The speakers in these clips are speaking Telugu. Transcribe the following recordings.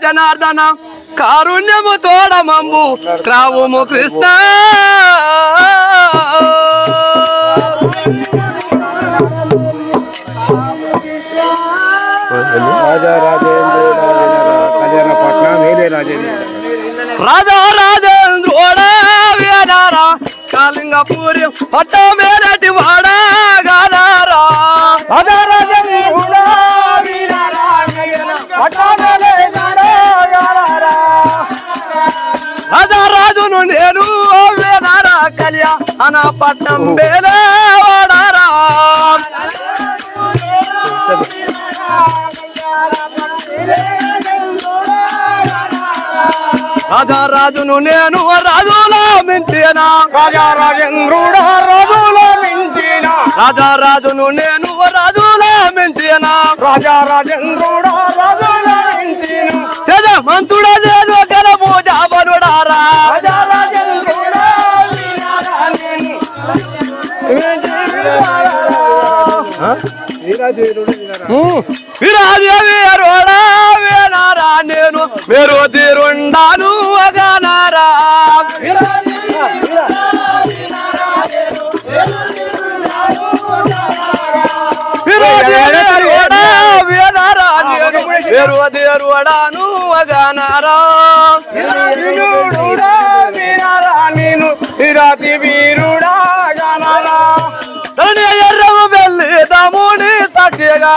జనార్దన కారుణ్యము తోడమమ్ము రావుము కృష్ణ రాజా రాజేంద్రోడా వేదారా కాలింగపూరి పట్ట మేరటి వాడా గాదారా రాజారాజును నేను వేదారా కళ్యా అన పట్నం వేలే వాడారా రాజారాజును నేను రాజులా మించిన రాజారాజేంద్రుడా రాజులా మించిన రాజారాజును నేను రాజులా మించిన రాజారాజేంద్రుడా రాజులా మించిన మంతుడా నేను గణ పూజ బలుడారా రాజారాజేంద్రుడా వీరాదేవిరోడా వేనారా నేను మీరు తీరుండాను అగానారా వీరాదేవిరోడా వేనారా నేను మీరు తీరుడాను అగానారా నేను విరాతి వీరుడా గానారా ఎర్రవ వెళ్ళి తమ్ముని సాక్షిగా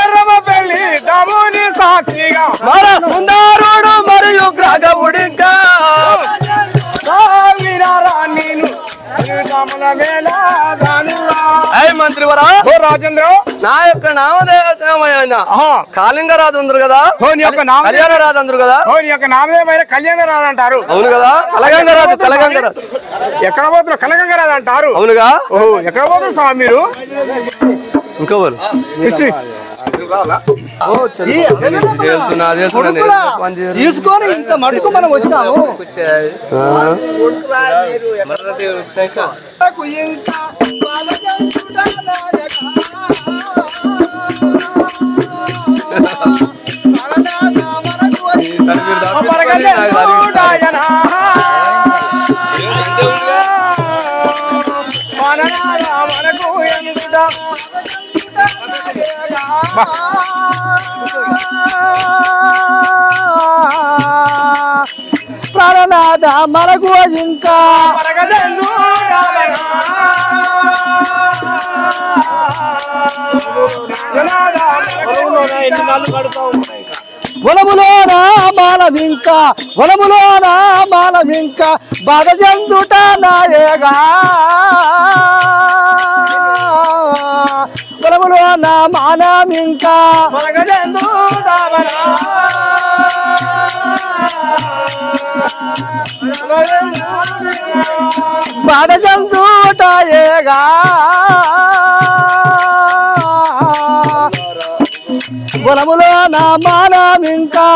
ఎర్రవ పెళ్లి తమ్ముని సాక్షిగా మన సుందరుడు మరియు గ్రహవుడింకా నేను మంత్రివరా రాజేంద్ర నా యొక్క నామదేవమైన కాళింగరాజు అందరు కదా కళ్యాణరాజు అందరు కదా యొక్క నామదేవమైన కళ్యాణరాజు అంటారు అవును కదా కలగంగరాజు కలగంగరాజు ఎక్కడ పోతున్నారు కలగంగరాజు అంటారు అవునుగా ఎక్కడ పోతున్నారు స్వామి మీరు ఇంకా తీసుకొని ఇంత మటుకు మనం వచ్చాము ప్రాణనాథ మనకు ఇంకా వనములోనా మాలవింకా వనములోనా మాలవింకా బాధ చెందుట నాయగా వనములోనా మానమింకా బాధ చెందుట ఏగా వనములో నా మానమింకా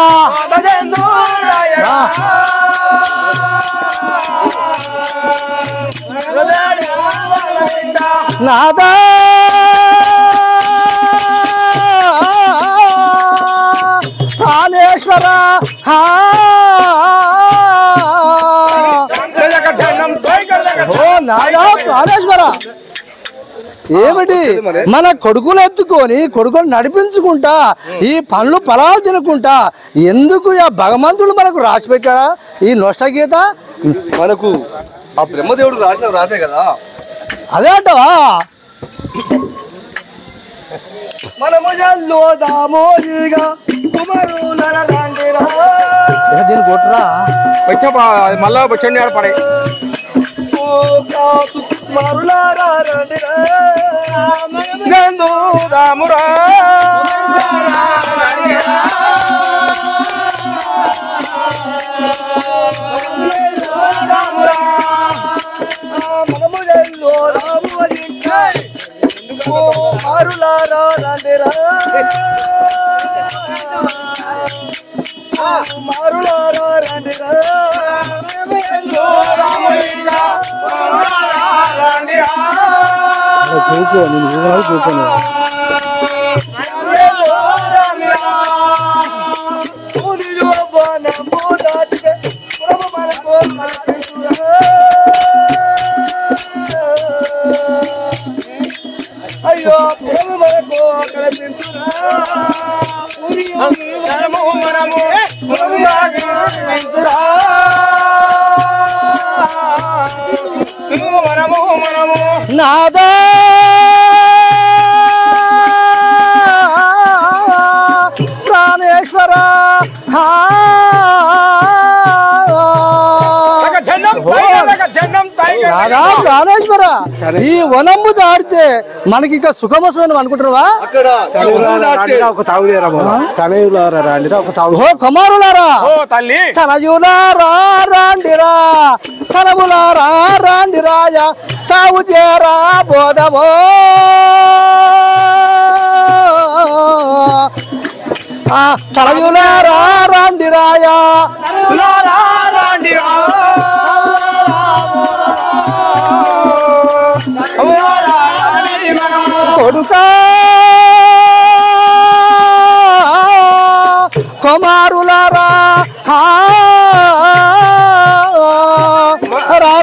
నాదా ప్రాణేశ్వర ఓ నాదా ప్రాణేశ్వర ఏమిటి మన కొడుకులు ఎత్తుకొని కొడుకులు నడిపించుకుంటా ఈ పండ్లు ఫలాలు తినుకుంటా ఎందుకు ఆ భగవంతుడు మనకు రాసి పెట్టాడా ఈ నొష్ట గీత మనకు ఆ బ్రహ్మదేవుడు రాసిన రాతే కదా అదే అంటవా మనము జల్లోదామోయిగా దీన్ని కొట్టరా మళ్ళా వచ్చండి పడే రామురా కూకోను అయ్యో ప్రేమ మనకు కనిపించురా మనము మనము మనము మనము నాదా ప్రాణేశ్వర నాదా ప్రాణేశ్వర ఈ వనంబు దాడితే మనకి ఇంకా సుఖం వస్తుందని అనుకుంటున్నావా? అక్కడ ఒక తాగులేరా తనయులారా రాండిరా ఒక తాగు ఓ కుమారులారా తల్లి తనయులారా రాండిరా తనములారా రాండిరాయ తావు చేరా బోధమో తనయులారా రాండిరాయ కొడుకా కుమారులారా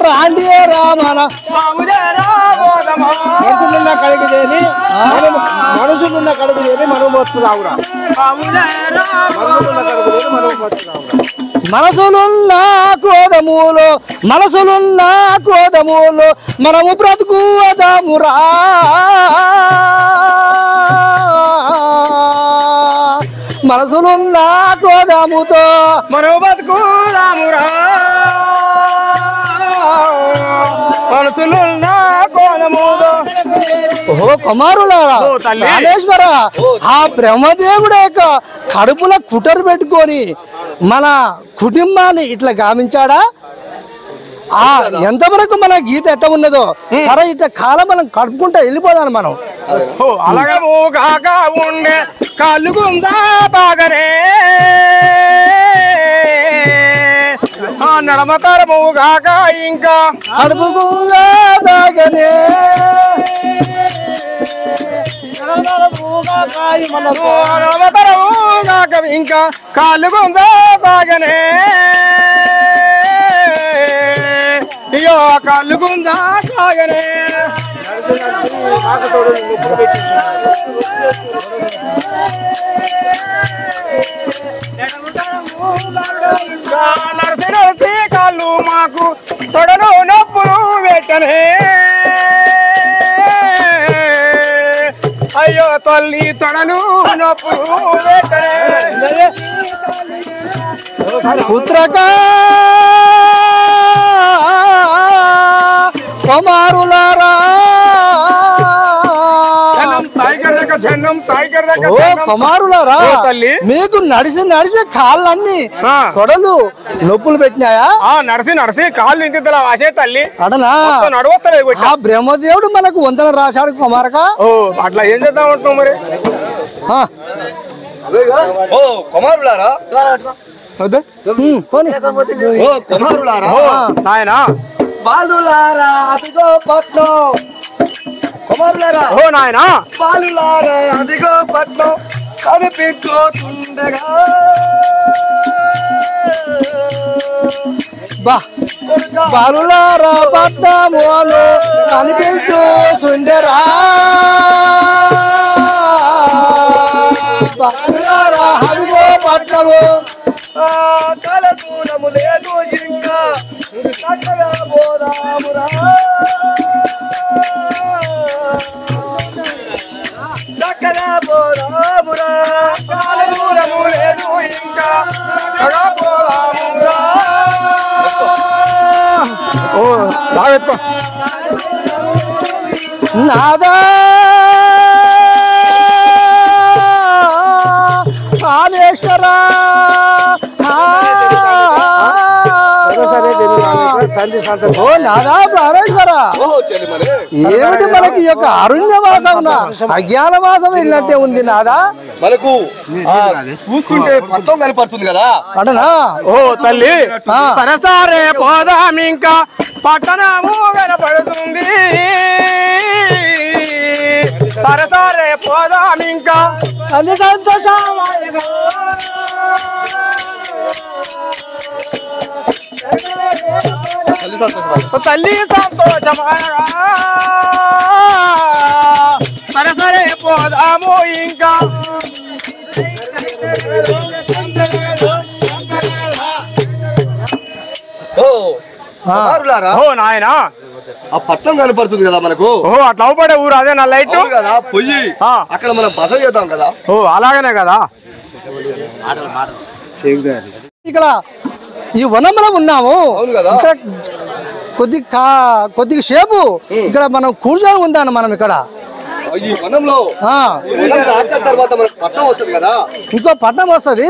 రాండి రామన మనుషులున్న కడుగు చేరి మనుషులున్న కడుగు చేరి మనం వస్తున్నావురా మనుషులున్న కడుగు చేరి మనం వస్తున్నావురా మనసులున్న క్రోధములు మనము బ్రతుకు అదామురా మనసులున్న క్రోధముతో మనము బతుకుదామురా మనసులున్న కోణముతో ఓ కుమారులారా ప్రాణేశ్వర ఆ బ్రహ్మదేవుడు యొక్క కడుపుల కుటరు పెట్టుకొని మన కుటుంబాన్ని ఇట్లా గావించాడా? ఆ ఎంతవరకు మన గీత ఎట్ట ఉన్నదో సరే ఇట్లా కాలం మనం కడుపుకుంటా వెళ్ళిపోదాను మనం. అలాగము కాక ఉండే కలుగుందా బాగనే నడమతరము కాక ఇంకా కడుపుకుందా దాగనే నడమతరము కాక ఇంకా కలుగుందా బాగనే అయ్యో కలుగుందా సాగనే నరసి కాళ్ళు మాకు తొడలు నొప్పులు పెట్టనే అయ్యో తల్లి తొడలు నొప్పులు పెట్టనే పుత్రకా కుమారులారా ఓ కుమారులారా మీకు నడిచి నడిచి కాళ్ళన్నీ తొడలు నొప్పులు పెట్టినాయా? నడిసి కాళ్ళు ఇంకెలా వాసే తల్లి అడనా నడవస్తలేదు ఆ బ్రహ్మదేవుడు మనకు వందన రాశాడు కుమారక. అట్లా ఏం చేద్దాం అంటున్నావు మరి? ఓ కుమారులారా ఓ కుమారులారా నాయన బాలులారా అదిగో పట్నం కుమారులారా ఓ నాయన బాలులారా అదిగో పట్నం కనిపించుతుండగా బాలులారా పట్నములు కనిపించు సుందరా బాలులారా అదిగో పట్నము కాల దూరము లేదు ఇంకా చక్కగా పోదామురా చక్కగా పోదామురా కాల దూరము లేదు ఇంకా చక్కగా పోదామురా. ఓ బాగెత్తుకో నాదా కాళేశ్వరా ఓ నాదా ప్రాణేశ్వర ఏమిటి మనకి యొక్క అరుణ్యవాసం అజ్ఞానవాసం వెళ్ళినట్టే ఉంది నాదా. మనకు చూస్తుంటే పట్టం కనపడుతుంది కదా అడనా ఓ తల్లి సరసారే పోదాం ఇంకా పట్టణము కనపడుతుంది సరసారే పోదాం ఇంకా అది సంతోషం తల్లి సంతోషమా సరే సరే పోదాము ఇంకా ఓ నాయనా ఆ పట్నం కనపడుతుంది కదా మనకు. ఓ అట్లా అవపడే ఊరు అదే నా లైట్ కదా పొయ్యి అక్కడ మనం బస చేద్దాం కదా. ఓ అలాగనే కదా. ఇక్కడ ఈ వనంలో ఉన్నాము. అవును కదా. కొద్దిగా సేపు ఇక్కడ మనం కూర్చొని ఉందాను మనం ఇక్కడ ఈ వనంలో తర్వాత మనకు పట్నం వస్తుంది కదా. ఇంకో పట్నం వస్తుంది.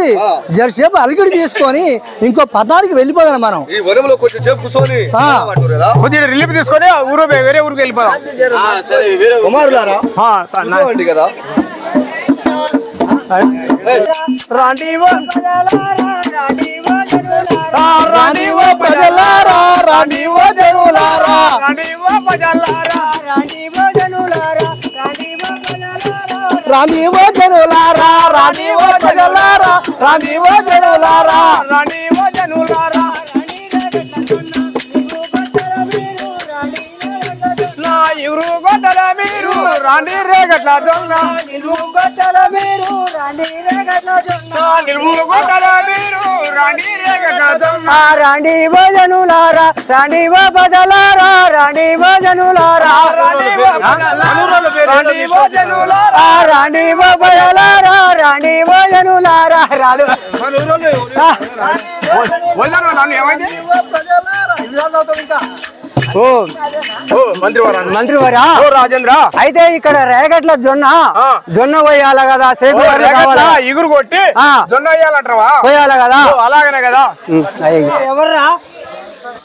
జరసేపు అలిగిడి తీసుకొని ఇంకో పట్టణానికి వెళ్ళిపోదాం మనం. ఈ వనంలో కొంచెం సేపు కూర్చొని కొద్దిగా రిలీఫ్ తీసుకొని ఊరు వేరే ఊరికి వెళ్ళిపోదాం. కుమారులారా కదా రాండివో ప్రజలారా రాండివో జనులారా రాండివో జనులారా రాండివో ప్రజలారా రాండివో జనులారా నా ఇరు గొడ్డల మీరు రాండి రేగట్ల దొంగ నిలువు గొడ్డల మీరు రాండి రేగట్ల దొంగ నిలువు గొడ్డల మీరు రాండి రేగట్ల దొంగ రాండి భజనులారా రాండి భజలారా రాండి భజనులారా రాండి భజనులారా రాండి భజలారా రాండి భజనులారా రాలు వదలను నన్ను ఏమైంది. మంత్రివారా రాజేంద్ర అయితే ఇక్కడ రేగట్ల జొన్న కొయ్యాల కదా ఇగురు కొట్టి జొన్న వేయాలంటావా కొయ్యాల కదా అలాగనే కదా. ఎవర్రా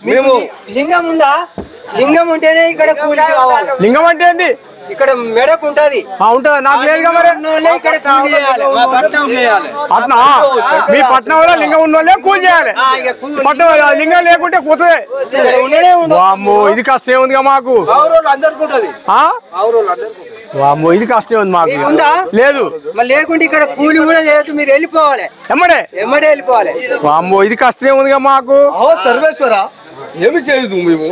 మేము లింగం ఉందా? లింగం ఉంటేనే ఇక్కడ కూలి కావాలి. లింగం అంటే ఏంది? ఇక్కడ మెడకు ఉంటది. ఉంటది నాకు లేదుగా మరి. ఇక్కడ కూలి చేయాలి. పట్నం చేయాలి. పట్నం మీ పట్నంలో లింగం ఉన్నోళ్ళే కూలి చేయాలి. పట్నం లింగం లేకుంటే పోతుంది. వామ్మో ఇది కష్టం ఉందిగా మాకు. వామ్మో ఇది కష్టం ఉంది మాకు. లేదు మరి లేకుంటే ఇక్కడ కూలి కూడా లేదు. మీరు వెళ్ళిపోవాలి. ఎమ్మడే వెళ్ళిపోవాలి. వామ్మో ఇది కష్టం ఉందిగా మాకు. సర్వేశ్వర ఏమి చేయదు మేము.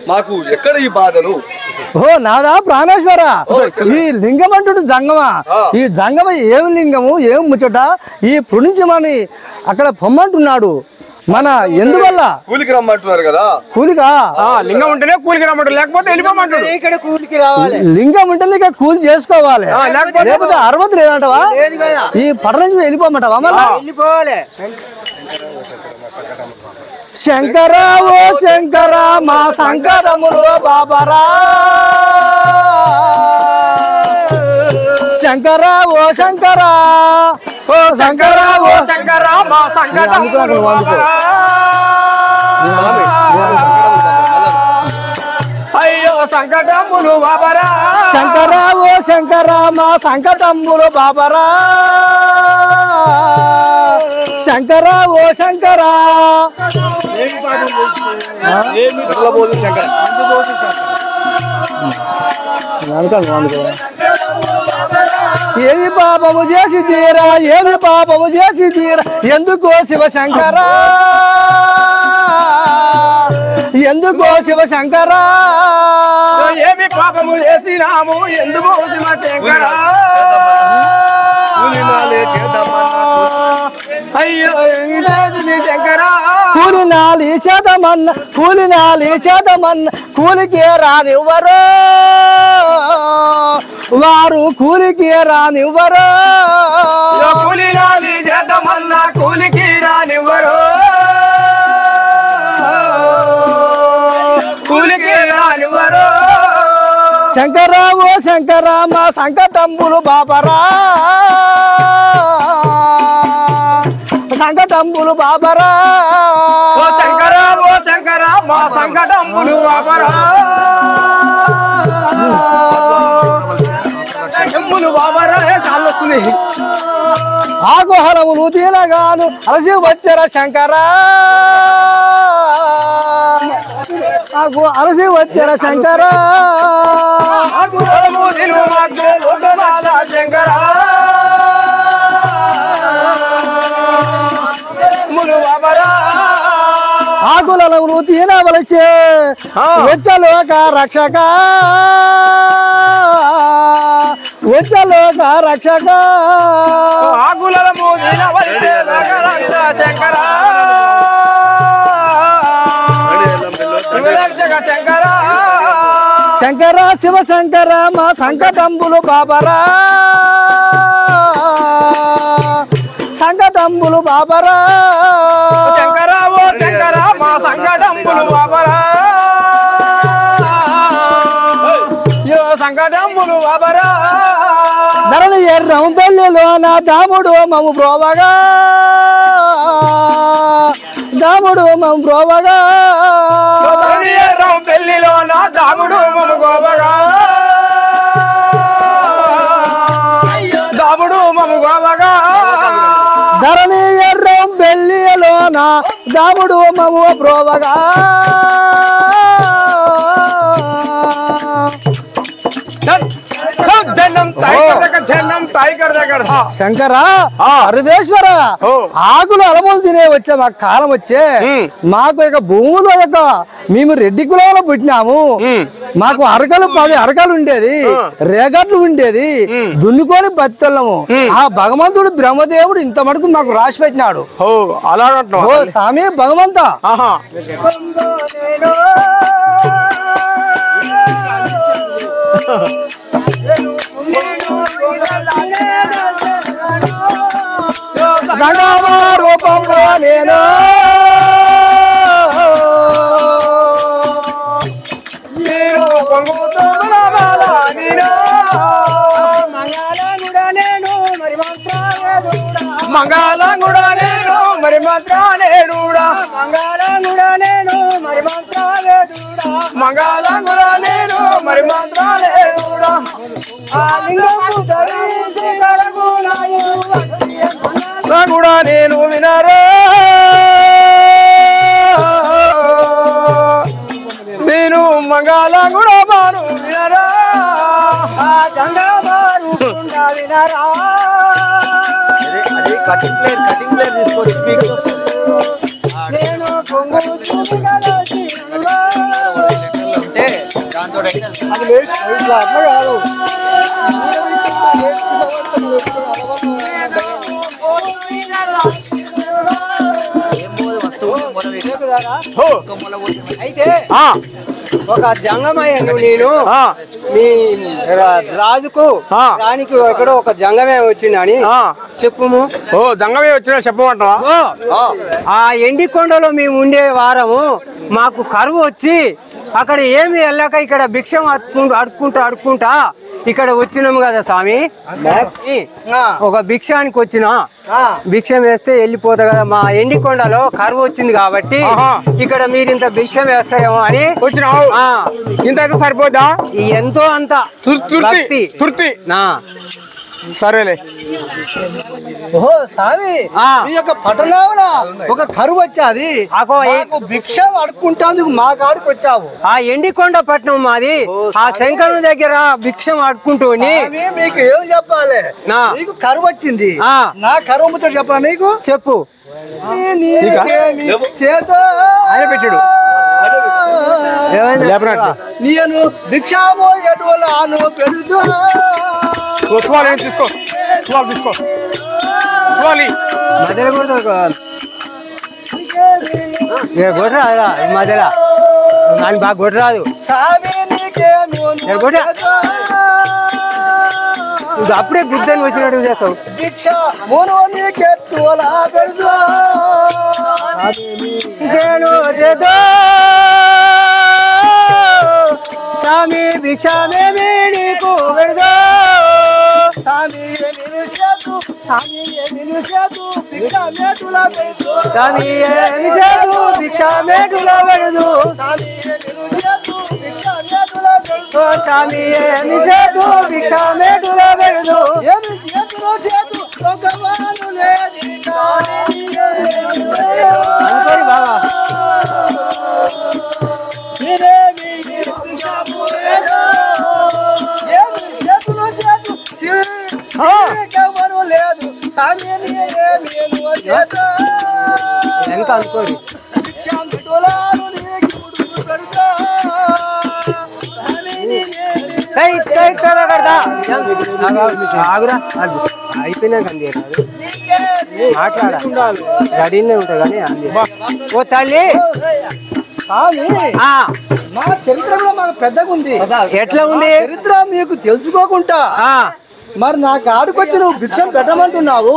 మాకు ఎక్కడ ఈ బాధలు. ఓ నాదా ప్రాణేశ్వర ఈ లింగం అంటుడు జంగమా. ఈ జంగమ ఏమి లింగము ఏం ముచ్చట ఈ పుణించమని అక్కడ పొమ్మంటున్నాడు. మన ఎందువల్ల కూలికి రమ్మంటున్నారు కదా. కూలిగా లింగం ఉంటేనే కూలికి రమ్మంటారు లేకపోతే వెళ్ళిపోమంటాడు. ఇక్కడ కూలికి రావాలి. లింగం ఉంటేనే ఇక కూలి చేసుకోవాలి లేకపోతే అర్హత లేదంటవా. ఈ పట్ల నుంచి వెళ్ళిపోమంటావా మళ్ళా వెళ్ళిపోవాలి. శంకరా ఓ శంకరా మా సంకరములు బాబరా శంకరా ఓ శంకరా ఓ శంకరా ఓ శంకరా మా సంకటములు అయ్యో సంకటములు బాబరా శంకరా ఓ శంకరా మా సంకటములు బాబరా శంకరా ఓ శంకరా ఏమి పాపము చేసి తీరా ఏమి పాపము చేసి తీరా ఎందుకో శివశంకరా ఎందుకో శివశంకరా ఏమి పాపము చేసినాము ఎందుకో శివశంకరా అయ్యో శంకరా కూలినాలి చేతమన్న కూలికి రానివ్వరు వారు కూలికి రానివ్వరు కూలినాలి చేతమన్నా కూలికి రానివ్వరు కూలికి రానివ్వరు శంకరా ఓ శంకరా మా సంకటంబులు బాబరా సంకటంబులు బాబరా ఓ శంకరా మా సంకటంబులు బాబరా సంకటంబులు బాబరా కాళ్ళు వస్తున్నాయి. ఆగుహరములు తినగాను అలసి వచ్చర శంకరా అలసి వచ్చర శంకరా శంకరా కావలసే వచ్చలోక రక్షక వచ్చలోక రక్షక ఆకుల మోదిన శంకర శంకర శంకర శివ శంకర మా సంకటంబులు బాబరా సంకటంబులు బాబరా శంకర ఓ శంకర మా సంకటంబులు బాబరా యో సంకటంబులు బాబరా ధరణి ఎర్రం పెళ్ళిలో నా దాముడు మము బ్రోవగా దాముడు మము బ్రోవగా పెళ్లిలో నా దాముడు మము గోబగా దాముడు మము గోబగా ధరణి ఎర్రం పెళ్ళిలో నా దాముడు మము బ్రోవగా శంకర హరిదేశ్వర ఆకులు అలములు తినే వచ్చే మాకు కాలం వచ్చే మాకు ఇక భూములు యొక్క మేము రెడ్డి కులంలో పుట్టినాము మాకు అరకలు 10 అరకలు ఉండేది రేగట్లు ఉండేది దున్నుకొని బతికెళ్ళము ఆ భగవంతుడు బ్రహ్మదేవుడు ఇంత మటుకు మాకు రాసి పెట్టినాడు ఓ స్వామి భగవంత రూపంలో నేను మంగళంగుడా నేను మరి మంత్రాలేడుడా మంగళంగుడా నేను మరి మంత్రాలేడుడా మంగళంగుడా నేను మరి మంత్రాలేడుడా కూడా నేను వినరే నేను మంగళంగుడా బాను వినరా గంగా బారు వినరా కటింగ్ ప్లేయర్ తీసుకోండి నేను ఉంటే దాంతో అట్లా కాదు అయితే ఒక జంగమయ్యను నేను మీ రాజుకు దానికి ఎక్కడో ఒక జంగమే వచ్చిందని చెప్పుము. ఓ జంగమే వచ్చినా చెప్పమంటావా? ఆ ఎండికొండలో మేము ఉండే వారము మాకు కరువు వచ్చి అక్కడ ఏమి వెళ్ళాక ఇక్కడ భిక్షం అడుక్కుంటా ఇక్కడ వచ్చినాము కదా స్వామి. ఒక భిక్షానికి వచ్చిన భిక్షం వేస్తే వెళ్ళిపోతా కదా. మా ఎండికొండలో కరువు వచ్చింది కాబట్టి ఇక్కడ మీరు ఇంత భిక్షం వేస్తారేమో అని వచ్చినావు. ఇంత సరిపోదా? ఎంతో అంత తృప్తి నా సరేలే. ఓహో స్వామి మీ యొక్క పట్టణాన ఒక కరువు వచ్చాది, భిక్షం అడుక్కుంటాందుకు మా కాడికి వచ్చావు. ఆ ఎండికొండ పట్నం మాది. ఆ శంకరుని దగ్గర భిక్షం అడుక్కుంటూని మీకు ఏం చెప్పాలి? నీకు కరువు వచ్చింది, నా కరువు ముచ్చట చెప్పాలి నీకు. చెప్పు. ఆయన పెట్టాడు నేను భిక్షామో ఎటువలాను పెడుతూ తీసుకో మధ్యలో కొట్టరా మధ్యలో అని బాగా కొట్టరాదు. అప్పుడే గుద్దని వచ్చినట్టు చేస్తావు. భిక్ష స్వామి భిక్షామేమి నీకు పెడదో స్వామి భిక్షామేటులా పెడదు భిక్షామేటులా పెడదు బాబా లేదు వెనక అనుకోరు ఆగురా అయిపోయినాక అంది మాట్లాడాలి రెడీనే ఉంటుంది కానీ అంది ఓ తల్లి మా చరిత్ర మాకు పెద్దగా ఉంది. ఎట్లా ఉంది చరిత్ర మీకు తెలుసుకోకుండా మరి నా కాడికొచ్చి నువ్వు భిక్షం పెట్టమంటున్నావు.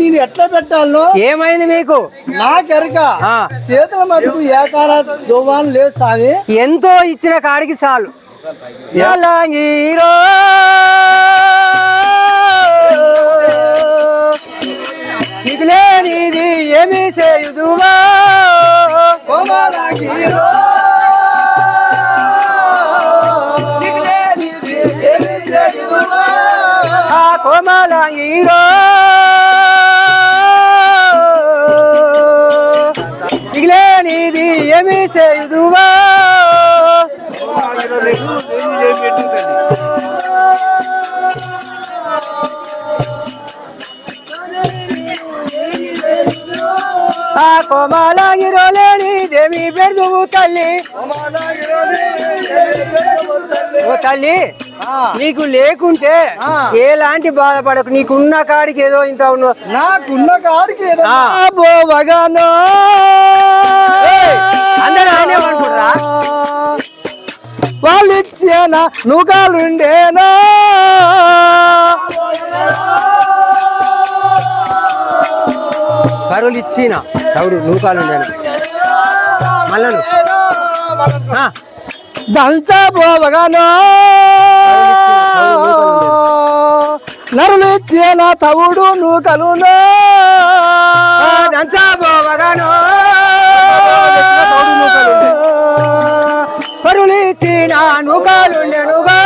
నేను ఎట్లా పెట్టాలను? ఏమైంది మీకు? నాకెరక చేతుల మటుకు ఏకాడ దువ్వాను లేదు సామి. ఎంతో ఇచ్చిన కాడికి చాలు. నీకు లేనిది ఏమి చేయుదువా కోమలాంగిరో నీకు లేనిది ఏమి చేయుదువా కోమలాంగిరో లేనిదేమి పెడుదువు తల్లి. ఓ తల్లి నీకు లేకుంటే ఎలాంటి బాధపడకు. నీకున్న కాడికి ఏదో ఇంత ఉన్న నాకున్న కాడికి పోవగానో అందరూ అనేమంటురా వాళ్ళు ఇచ్చేనా నూకాలుండేనా కరువులు ఇచ్చిన తవుడు నూకాలుండేనా మళ్ళను దంచా పోవగానో నరులు ఇచ్చేనా తవుడు నూకలునో దంచా పోవగానో కరువులు ఇచ్చిన నూకాలుండెనుగా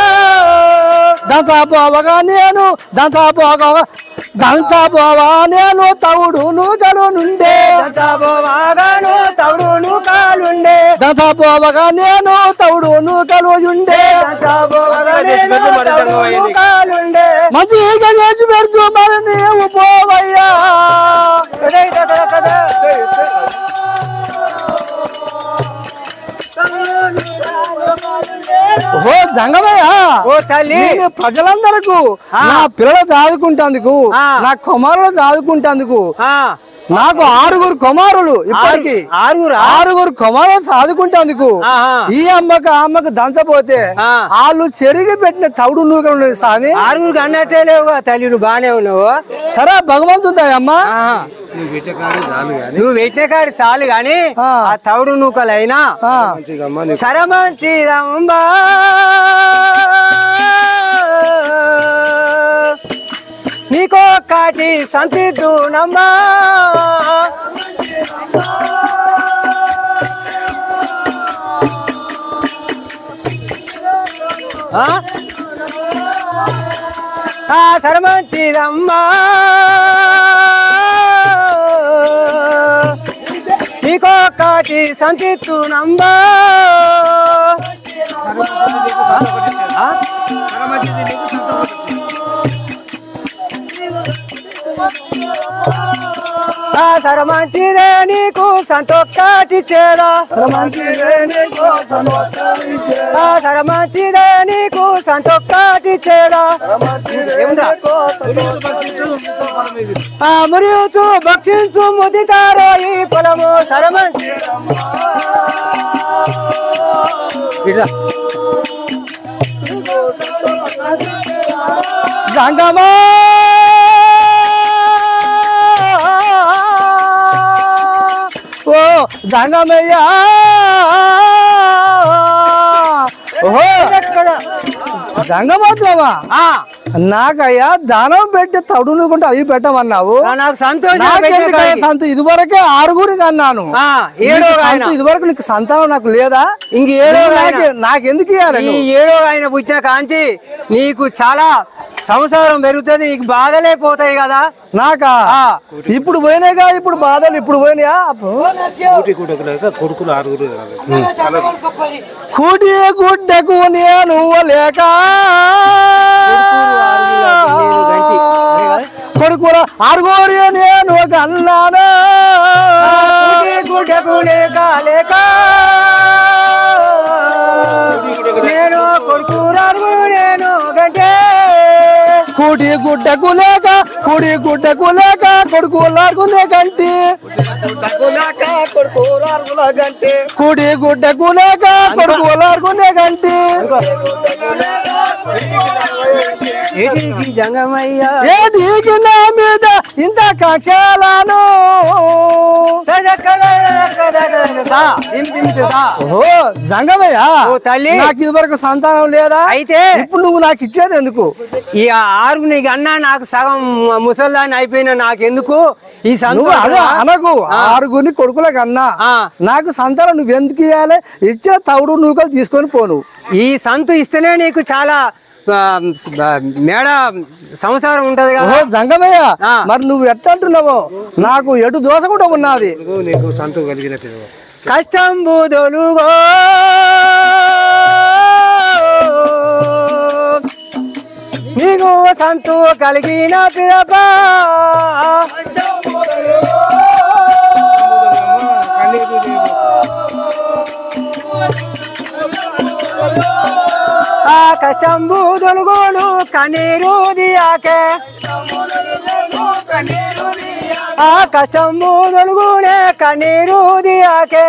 దంచా పోవగా నేను తవుడు నూకలు నుండే పోవగాను తవుడు నూకాలుండే పోవగా నేను తవుడు నూకలు ఉండే నూకాలుండే మంచిగా చేసి పెడుతూ మరి నీవు పోవయ్యా. ఓ జంగమయ్య ఓ తల్లి ప్రజలందరకు నా పిల్లలు చదువుకుంటందుకు నా కుమారులు చదువుకుంటందుకు నాకు 6 కుమారులు ఇప్పటికి 6 కుమారులు చదువుకుంటందుకు ఈ అమ్మకు దంచపోతే వాళ్ళు చెరిగి పెట్టిన తవుడు నూకలు ఉన్నది స్వామి. 6 అన్నట్టే లేవు తల్లి నువ్వు బానే ఉన్నావు. సరే భగవంతుందా అమ్మా నువ్వు పెట్టిన కాడి చాలు గాని ఆ తవుడు నూకలైనా సరే మంచిదమ్మా నీకో కాటి సంతిద్దునమ్మా సరే మంచిదమ్మా నీకో కాటి సంతిద్దునమ్మా సర మంచిదే నీకు సంతోషాటి చేరా సర మంచిదే నీకు సంతోషాటి చేరా మురియుచు భక్షించు ముదితారో ఈ పొలము సర మంచి జంగమా ఓ జంగమయ్యా ఓహో జంగమోద్దామా నాకయ్యా దానం పెట్టి తడునుకుంటే అవి పెట్టమన్నావు. నాకు సంతోషం. ఇదివరకే 6 అన్నాను. ఇదివరకు నీకు సంతానం నాకు లేదా? ఇంక నాకెందుకు ఇవ్వాలి? ఈ 7వ ఆయన పుట్టిన కాంచి నీకు చాలా సంసారం పెరుగుతుంది, నీకు బాధలే పోతాయి కదా. నాకా ఇప్పుడు పోయినాయిగా, ఇప్పుడు బాధలు ఇప్పుడు పోయినాయా? కొడుకులు 6 కూటి గుడ్డకు నేను లేక కొడుకుల 6 నేను కన్నాను. కూడి గుడ్డకు లేక కొడుకు లాడుకునే గంటి కూడి గుడ్డకు లేక కొడుకు లాడుకునే గంటి జంగమయ్యా ఏటికి నా మీద ఇంత కక్షలాను ఓ జంగమయ్య ఓ తల్లి నాకు ఇదివరకు సంతానం లేదా అయితే ఇప్పుడు నువ్వు నాకు ఇచ్చేది ఎందుకు ఈ ఆరు నీకు అన్నా నాకు సగం ముసల్దాన్ని అయిపోయినా నాకెందుకు ఈ నువ్వు అదే సంతోషం అనకు ఆరుగురిని కొడుకులకు అన్నా నాకు సంతానం నువ్వు ఎందుకు ఇవ్వాలి ఇచ్చిన తవుడు నూకలు తీసుకొని పోను ఈ సంతు ఇస్తేనే నీకు చాలా మేడ సంసారం ఉంటది కదా ఓ జంగమయ్య మరి నువ్వు ఎట్లా అంటున్నావో నాకు ఎటు దోశ కూడా ఉన్నది నీకు సంతు కలిగినట్టు కష్టం బూదొలుగో నీకు సంతు కలిగిన పిరపా ఆ కష్టం బూదొలుగోను కన్నీరు దియాకే ఆ కష్టం బూదొలుగునే కన్నీరు దియాకే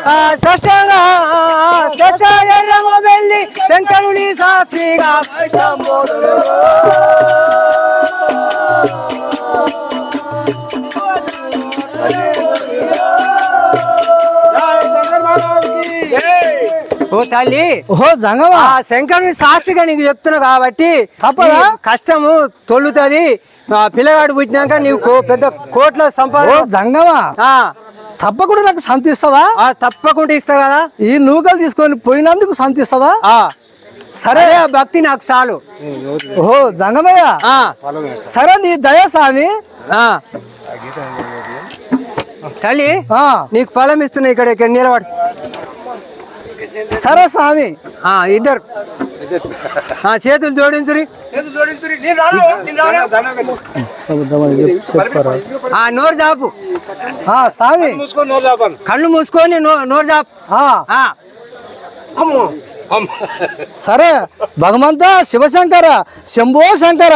ఆ సష్టంగా సష్టము వెళ్ళి శంకరుని సాక్షిగా ఓ తల్లి ఓహో జంగమా ఆ శంకరుని సాక్షిగా నీకు చెప్తున్నా కాబట్టి తప్పదా? నీ కష్టము తొల్లుతుంది పిల్లగాడు పుట్టినాక నీవు పెద్ద కోట్ల ఓ సంపాదన జంగమా ఆ, తప్పకుండా నాకు సంతిస్తావా ఆ, తప్పకుండా ఇస్తా కదా ఈ నూకలు తీసుకొని పోయినందుకు సంతిస్తావా ఆ, సరే అదే భక్తి నాకు చాలు ఓహో జంగమయ్య ఆ, సరే నీ దయ స్వామి ఆ. తల్లి ఆ, నీకు ఫలం ఇస్తున్నా ఇక్కడ నిలబడి సరే స్వామి ఇద్దరు చేతులు జోడించురి నోరు చాపు స్వామి కళ్ళు మూసుకొని నోరు చాపు ఆ, సరే భగవంత శివశంకర శంభో శంకర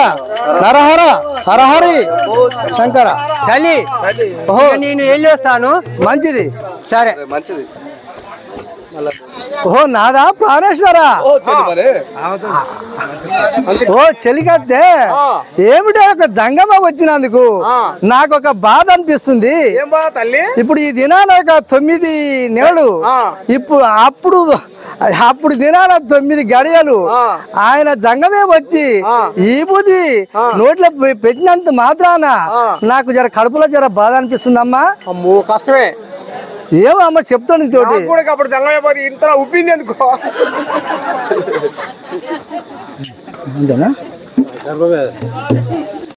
హరహర హరహరి శంకర తల్లి ఓహో నేను వెళ్ళి వస్తాను మంచిది సరే మంచిది ఓహో నాదా ప్రాణేశ్వర ఓ చెలికత్తే ఏమిటో ఒక జంగమ వచ్చినందుకు నాకు ఒక బాధ అనిపిస్తుంది ఏం బాధ తల్లి ఇప్పుడు ఈ దినాన ఒక 9 నెలలు ఇప్పుడు అప్పుడు దినాన 9 గడియలు ఆయన జంగమే వచ్చి ఈ బుద్ధి నోట్లో పెట్టినంత మాత్రాన నాకు జర కడుపులో జర బాధ అనిపిస్తుందమ్మా అమ్మో కష్టమే ఏమో అమ్మ చెప్తాను తోటి కూడా అప్పుడు జంగమైపోతే ఇంతలా ఉప్పింది ఎందుకో అంతేనా